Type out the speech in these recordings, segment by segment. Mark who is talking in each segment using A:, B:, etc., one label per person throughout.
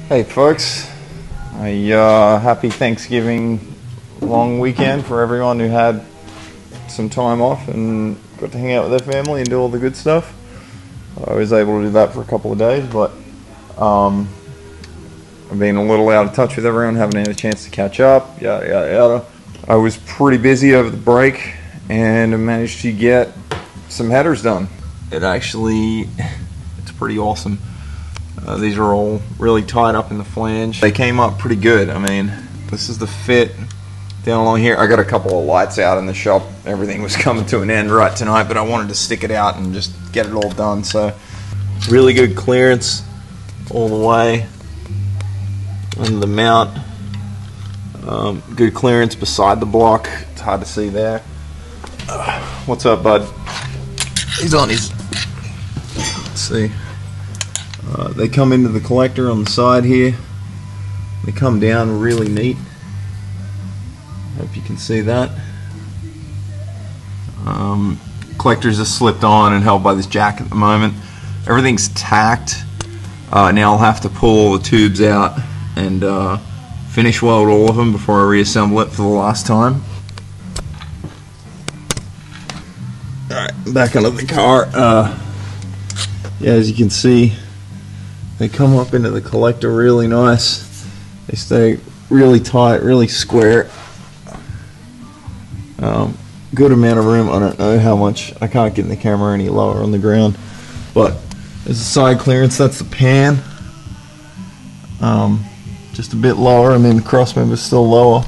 A: Hey folks, happy Thanksgiving long weekend for everyone who had some time off and got to hang out with their family and do all the good stuff. I was able to do that for a couple of days, but I've been a little out of touch with everyone, haven't had a chance to catch up, yada yada yada. I was pretty busy over the break and I managed to get some headers done. It's pretty awesome. These are all really tied up in the flange. They came up pretty good. I mean, this is the fit down along here. I got a couple of lights out in the shop. Everything was coming to an end right tonight, but I wanted to stick it out and just get it all done. So really good clearance all the way under the mount. Good clearance beside the block. It's hard to see there. What's up, bud? He's on his... Let's see. They come into the collector on the side here. They come down really neat. Hope you can see that. Collector's just slipped on and held by this jack at the moment. Everything's tacked. Now I'll have to pull all the tubes out and finish weld all of them before I reassemble it for the last time. Alright, back under the car. Yeah, as you can see, they come up into the collector really nice. They stay really tight, really square. Good amount of room. I don't know how much. I can't get in the camera any lower on the ground. But there's a side clearance. That's the pan. Just a bit lower. I mean, the cross member's still lower.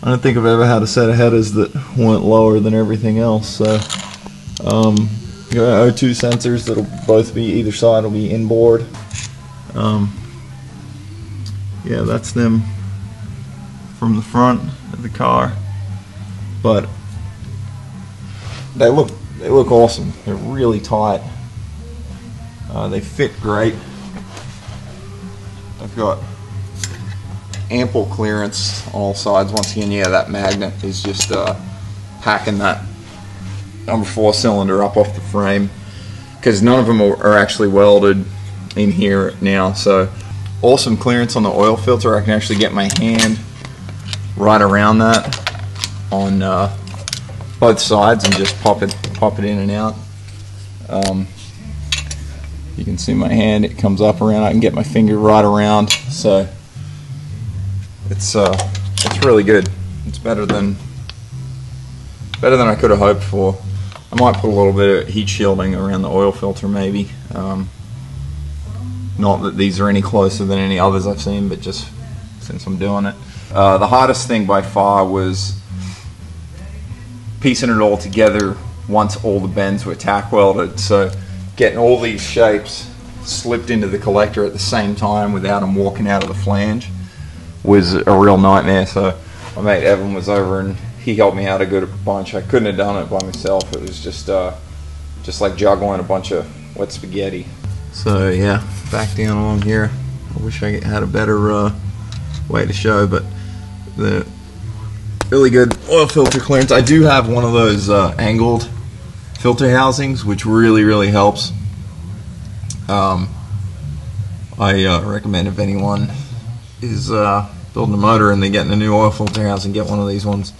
A: I don't think I've ever had a set of headers that weren't lower than everything else. So, you got O2 sensors that'll both be, either side will be inboard. Yeah, that's them from the front of the car, but they look awesome. They're really tight. They fit great. I've got ample clearance on all sides. Once again, yeah, that magnet is just hacking that number 4 cylinder up off the frame, because none of them are actually welded in here now. So awesome clearance on the oil filter. I can actually get my hand right around that on both sides and just pop it in and out. You can see my hand, it comes up around. I can get my finger right around. So it's really good. It's better than I could have hoped for. I might put a little bit of heat shielding around the oil filter maybe. Not that these are any closer than any others I've seen, but just since I'm doing it. The hardest thing by far was piecing it all together once all the bends were tack welded. So getting all these shapes slipped into the collector at the same time without them walking out of the flange was a real nightmare. So my mate Evan was over and he helped me out a good bunch. I couldn't have done it by myself. It was just like juggling a bunch of wet spaghetti. So yeah, back down along here. I wish I had a better way to show, but the really good oil filter clearance. I do have one of those angled filter housings, which really helps. I recommend if anyone is building a motor and they're getting a new oil filter housing, get one of these ones.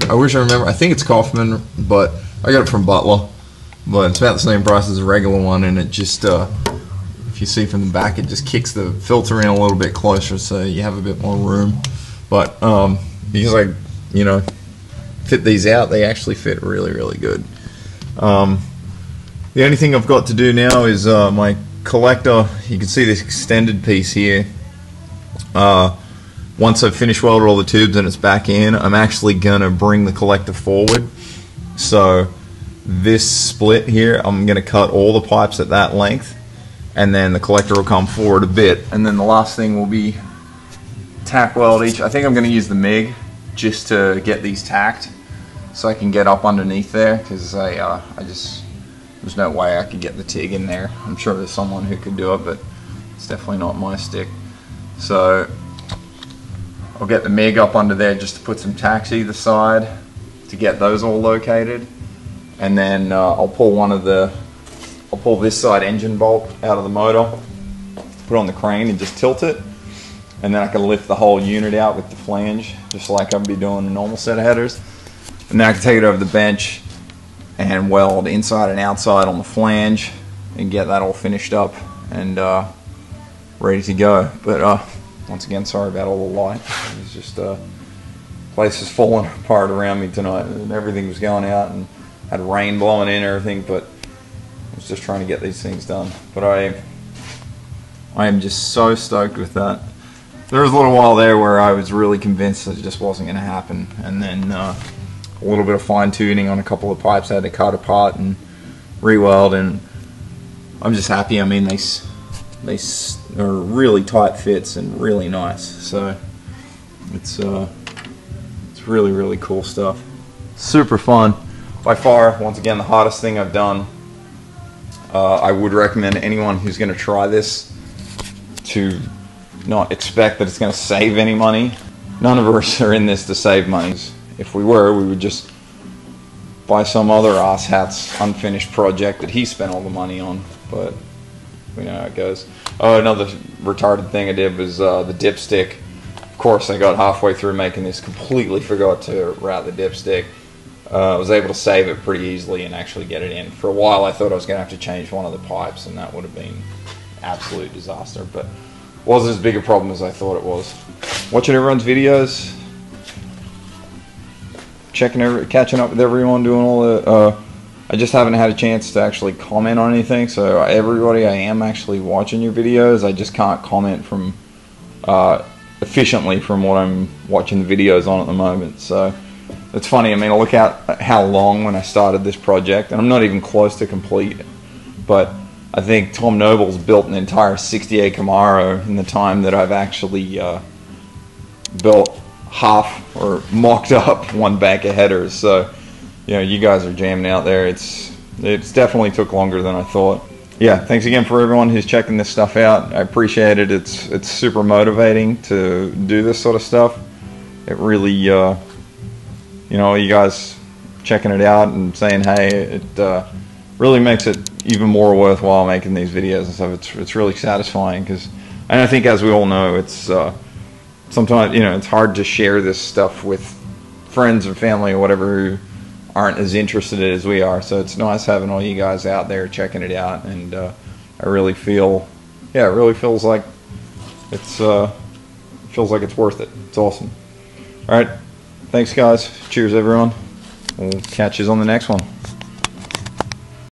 A: I wish I remember. I think it's Kaufman, but I got it from Butler. But it's about the same price as a regular one, and it just, if you see from the back, it just kicks the filter in a little bit closer, so you have a bit more room. But because I, fit these out, they actually fit really good. The only thing I've got to do now is my collector. You can see this extended piece here. Once I've finished welded all the tubes and it's back in, I'm actually gonna bring the collector forward. So this split here, I'm going to cut all the pipes at that length, and then the collector will come forward a bit, and then the last thing will be tack weld each. I think I'm going to use the MIG just to get these tacked so I can get up underneath there, because there's no way I could get the TIG in there. I'm sure there's someone who could do it, but it's definitely not my stick. So I'll get the MIG up under there just to put some tacks either side to get those all located. And then I'll pull this side engine bolt out of the motor, put it on the crane and just tilt it, and then I can lift the whole unit out with the flange, just like I'd be doing a normal set of headers. And then I can take it over the bench and weld inside and outside on the flange and get that all finished up and ready to go. But once again, sorry about all the light. It's just place is falling apart around me tonight, and everything was going out and had rain blowing in and everything, but I was just trying to get these things done. But I am just so stoked with that. There was a little while there where I was really convinced that it just wasn't going to happen, and then a little bit of fine tuning on a couple of pipes I had to cut apart and re-weld, and I'm just happy. I mean, they are really tight fits and really nice, so it's really cool stuff. Super fun. By far, once again, the hardest thing I've done. I would recommend anyone who's going to try this to not expect that it's going to save any money. None of us are in this to save money. If we were, we would just buy some other asshat's unfinished project that he spent all the money on, but we know how it goes. Oh, another retarded thing I did was the dipstick. Of course, I got halfway through making this, completely forgot to route the dipstick. I was able to save it pretty easily and actually get it in. For a while I thought I was going to have to change one of the pipes, and that would have been absolute disaster, but it wasn't as big a problem as I thought it was. Watching everyone's videos, catching up with everyone, doing all the I just haven't had a chance to actually comment on anything, so everybody, I am actually watching your videos. I just can't comment from efficiently from what I'm watching the videos on at the moment. So it's funny, I mean, I look at how long when I started this project, and I'm not even close to complete, but I think Tom Noble's built an entire 68 Camaro in the time that I've actually built half or mocked up one bank of headers. So, you know, you guys are jamming out there. It's definitely took longer than I thought. Yeah, thanks again for everyone who's checking this stuff out. I appreciate it. It's super motivating to do this sort of stuff. It really, you know, you guys checking it out and saying, hey, it really makes it even more worthwhile making these videos and stuff. It's really satisfying, because, and I think, as we all know, it's sometimes, you know, it's hard to share this stuff with friends and family or whatever who aren't as interested in it as we are. So it's nice having all you guys out there checking it out, and I really feel, yeah, it really feels like it's worth it. It's awesome. All right, thanks guys. Cheers everyone. We'll catch you on the next one.